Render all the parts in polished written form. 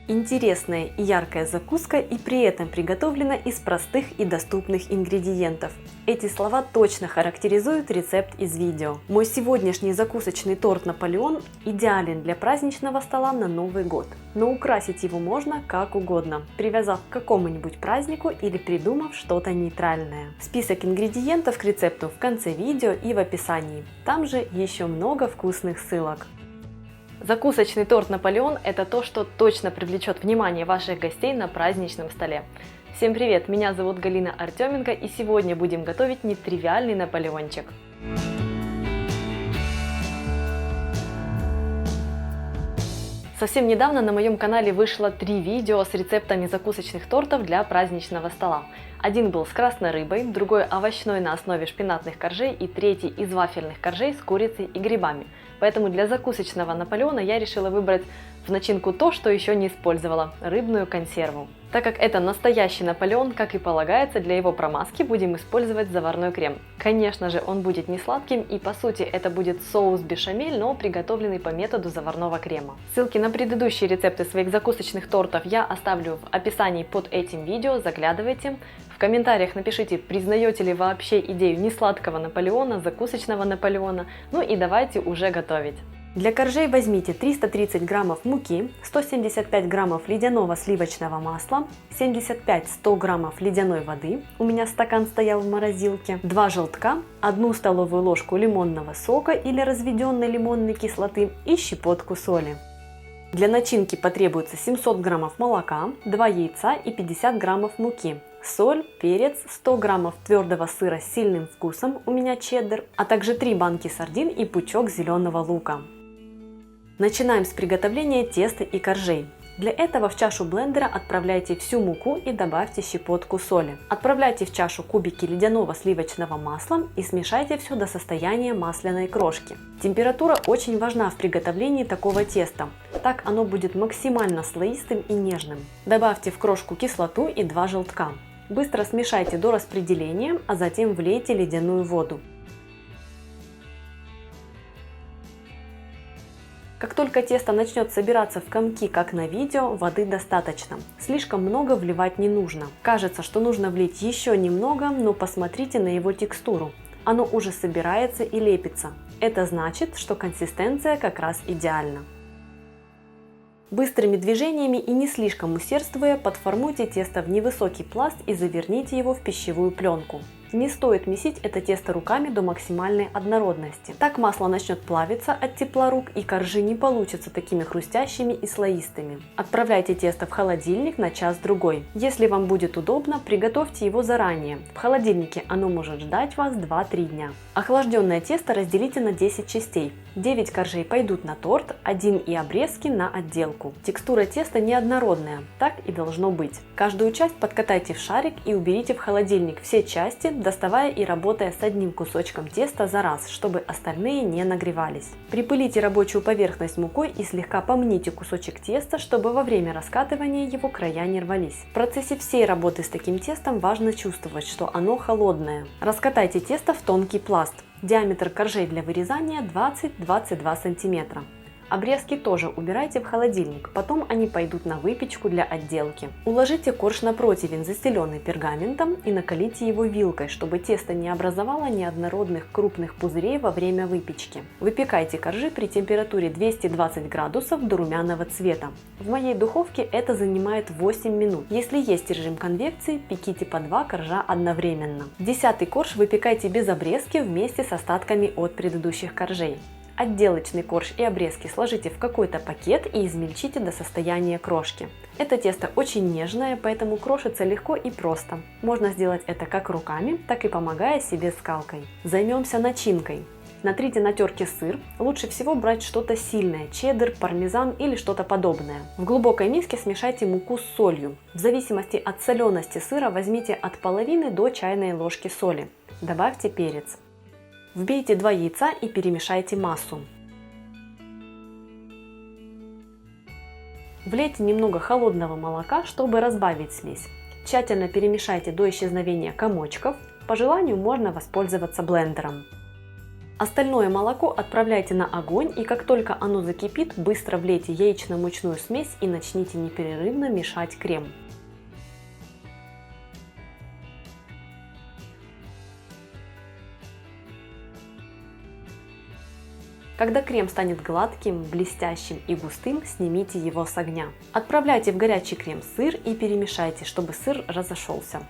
Интересная и яркая закуска и при этом приготовлена из простых и доступных ингредиентов. Эти слова точно характеризуют рецепт из видео. Мой сегодняшний закусочный торт Наполеон идеален для праздничного стола на Новый год. Но украсить его можно как угодно, привязав к какому-нибудь празднику или придумав что-то нейтральное. Список ингредиентов к рецепту в конце видео и в описании. Там же еще много вкусных ссылок. Закусочный торт Наполеон – это то, что точно привлечет внимание ваших гостей на праздничном столе. Всем привет, меня зовут Галина Артеменко, и сегодня будем готовить нетривиальный наполеончик. Совсем недавно на моем канале вышло 3 видео с рецептами закусочных тортов для праздничного стола. Один был с красной рыбой, другой овощной на основе шпинатных коржей и третий из вафельных коржей с курицей и грибами. Поэтому для закусочного Наполеона я решила выбрать в начинку то, что еще не использовала – рыбную консерву. Так как это настоящий Наполеон, как и полагается, для его промазки будем использовать заварной крем. Конечно же, он будет не сладким, и по сути это будет соус бешамель, но приготовленный по методу заварного крема. Ссылки на предыдущие рецепты своих закусочных тортов я оставлю в описании под этим видео, заглядывайте. В комментариях напишите, признаете ли вообще идею несладкого Наполеона, закусочного Наполеона, ну и давайте уже готовить. Для коржей возьмите 330 граммов муки, 175 граммов ледяного сливочного масла, 75-100 граммов ледяной воды, у меня стакан стоял в морозилке, 2 желтка, 1 столовую ложку лимонного сока или разведенной лимонной кислоты и щепотку соли. Для начинки потребуется 700 граммов молока, 2 яйца и 50 граммов муки. Соль, перец, 100 граммов твердого сыра с сильным вкусом, у меня чеддер, а также 3 банки сардин и пучок зеленого лука. Начинаем с приготовления теста и коржей. Для этого в чашу блендера отправляйте всю муку и добавьте щепотку соли. Отправляйте в чашу кубики ледяного сливочного масла и смешайте все до состояния масляной крошки. Температура очень важна в приготовлении такого теста, так оно будет максимально слоистым и нежным. Добавьте в крошку кислоту и 2 желтка. Быстро смешайте до распределения, а затем влейте ледяную воду. Как только тесто начнет собираться в комки, как на видео, воды достаточно. Слишком много вливать не нужно. Кажется, что нужно влить еще немного, но посмотрите на его текстуру. Оно уже собирается и лепится. Это значит, что консистенция как раз идеальна. Быстрыми движениями и не слишком усердствуя, подформуйте тесто в невысокий пласт и заверните его в пищевую пленку. Не стоит месить это тесто руками до максимальной однородности. Так масло начнет плавиться от тепла рук и коржи не получатся такими хрустящими и слоистыми. Отправляйте тесто в холодильник на час-другой. Если вам будет удобно, приготовьте его заранее. В холодильнике оно может ждать вас 2-3 дня. Охлажденное тесто разделите на 10 частей. 9 коржей пойдут на торт, 1 и обрезки на отделку. Текстура теста неоднородная, так и должно быть. Каждую часть подкатайте в шарик и уберите в холодильник все части, доставая и работая с одним кусочком теста за раз, чтобы остальные не нагревались. Припылите рабочую поверхность мукой и слегка помните кусочек теста, чтобы во время раскатывания его края не рвались. В процессе всей работы с таким тестом важно чувствовать, что оно холодное. Раскатайте тесто в тонкий пласт. Диаметр коржей для вырезания 20-22 см. Обрезки тоже убирайте в холодильник, потом они пойдут на выпечку для отделки. Уложите корж на противень, застеленный пергаментом, и накалите его вилкой, чтобы тесто не образовало неоднородных крупных пузырей во время выпечки. Выпекайте коржи при температуре 220 градусов до румяного цвета. В моей духовке это занимает 8 минут. Если есть режим конвекции, пеките по 2 коржа одновременно. 10-й корж выпекайте без обрезки вместе с остатками от предыдущих коржей. Отделочный корж и обрезки сложите в какой-то пакет и измельчите до состояния крошки. Это тесто очень нежное, поэтому крошится легко и просто. Можно сделать это как руками, так и помогая себе скалкой. Займемся начинкой. Натрите на терке сыр. Лучше всего брать что-то сильное – чеддер, пармезан или что-то подобное. В глубокой миске смешайте муку с солью. В зависимости от солености сыра возьмите от половины до чайной ложки соли. Добавьте перец. Вбейте 2 яйца и перемешайте массу. Влейте немного холодного молока, чтобы разбавить смесь. Тщательно перемешайте до исчезновения комочков. По желанию можно воспользоваться блендером. Остальное молоко отправляйте на огонь, и как только оно закипит, быстро влейте яично-мучную смесь и начните непрерывно мешать крем. Когда крем станет гладким, блестящим и густым, снимите его с огня. Отправляйте в горячий крем сыр и перемешайте, чтобы сыр разошелся.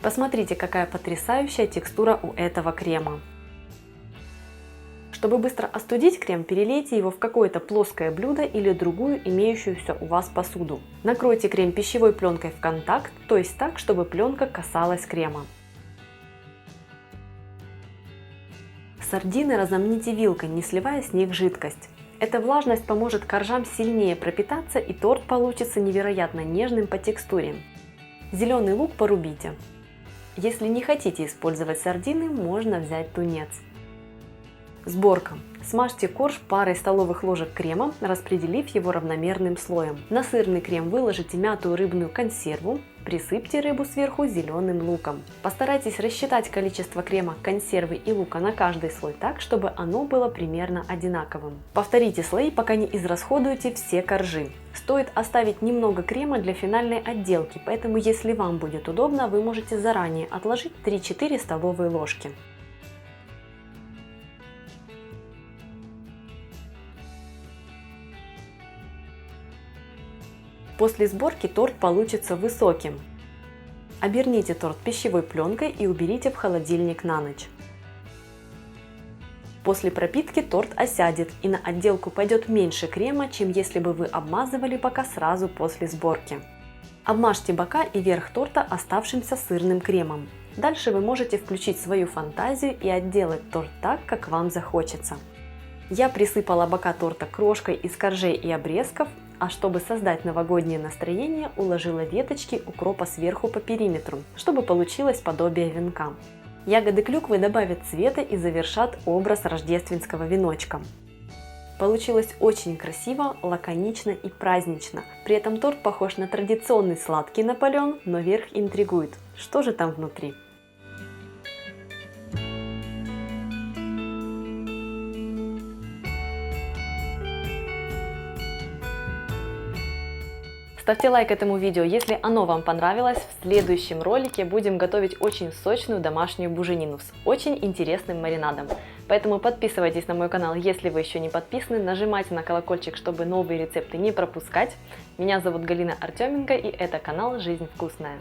Посмотрите, какая потрясающая текстура у этого крема. Чтобы быстро остудить крем, перелейте его в какое-то плоское блюдо или другую имеющуюся у вас посуду. Накройте крем пищевой пленкой в контакт, то есть так, чтобы пленка касалась крема. Сардины разомните вилкой, не сливая с них жидкость. Эта влажность поможет коржам сильнее пропитаться, и торт получится невероятно нежным по текстуре. Зеленый лук порубите. Если не хотите использовать сардины, можно взять тунец. Сборка. Смажьте корж парой столовых ложек крема, распределив его равномерным слоем. На сырный крем выложите мятую рыбную консерву, присыпьте рыбу сверху зеленым луком. Постарайтесь рассчитать количество крема, консервы и лука на каждый слой так, чтобы оно было примерно одинаковым. Повторите слои, пока не израсходуете все коржи. Стоит оставить немного крема для финальной отделки, поэтому если вам будет удобно, вы можете заранее отложить 3-4 столовые ложки. После сборки торт получится высоким. Оберните торт пищевой пленкой и уберите в холодильник на ночь. После пропитки торт осядет, и на отделку пойдет меньше крема, чем если бы вы обмазывали бока сразу после сборки. Обмажьте бока и верх торта оставшимся сырным кремом. Дальше вы можете включить свою фантазию и отделать торт так, как вам захочется. Я присыпала бока торта крошкой из коржей и обрезков, а чтобы создать новогоднее настроение, уложила веточки укропа сверху по периметру, чтобы получилось подобие венка. Ягоды клюквы добавят цвета и завершат образ рождественского веночка. Получилось очень красиво, лаконично и празднично. При этом торт похож на традиционный сладкий Наполеон, но верх интригует. Что же там внутри? Ставьте лайк этому видео, если оно вам понравилось. В следующем ролике будем готовить очень сочную домашнюю буженину с очень интересным маринадом. Поэтому подписывайтесь на мой канал, если вы еще не подписаны, нажимайте на колокольчик, чтобы новые рецепты не пропускать. Меня зовут Галина Артеменко, и это канал «Жизнь вкусная».